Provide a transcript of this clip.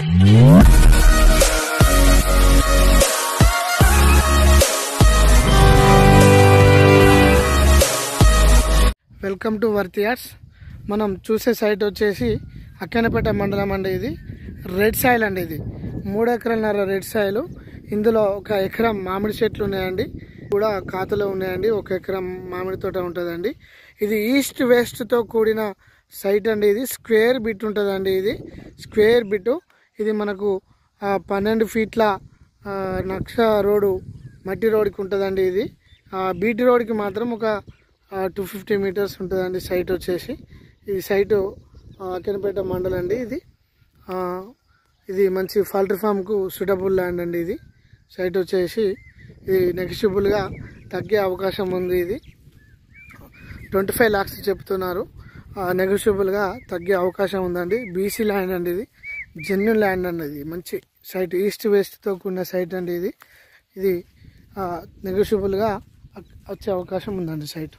Welcome to వర్తియార్స్. మనం చూసే site వచ్చేసి అక్కన్నపేట మండలం అండి. ఇది రెడ్ సాయిల్ అండి. ఇది 3 ఎకరాలన్నర రెడ్ సాయిల్. ఇందులో 1 ఎకరం మామిడి చెట్లు ఉన్నాయండి, కూడా ఖాతాలో ఉన్నాయండి. 1 ఎకరం మామిడి తోట ఉంటుందండి. ఇది ఈస్ట్ వెస్ట్ తో కూడిన సైట్ అండి. ఇది స్క్వేర్ బిట్ ఉంటుందండి. ఇది స్క్వేర్ బిట్. ఇది మనకు 12 ఫీట్ల నక్ష రోడ్డు, మట్టి రోడ్డుకి ఉంటుందండి. ఇది బీటీ రోడ్డుకి మాత్రం ఒక 250 మీటర్స్ ఉంటుందండి సైట్ వచ్చేసి. ఈ సైటు అక్కన్నపేట మండలం అండి. ఇది మంచి పౌల్ట్రీ ఫామ్కు సూటబుల్ ల్యాండ్ అండి. ఇది సైట్ వచ్చేసి ఇది నెగిషియబుల్గా తగ్గే అవకాశం ఉంది. ఇది 25 lakhs చెప్తున్నారు. నెగిషియబుల్గా తగ్గే అవకాశం ఉందండి. బీసీ ల్యాండ్ అండి. ఇది జెన్యున్ ల్యాండ్ అండి. ఇది మంచి సైట్, ఈస్ట్ వెస్ట్తో కూడిన సైట్ అండి. ఇది నెగిషియబుల్గా వచ్చే అవకాశం ఉందండి సైట్.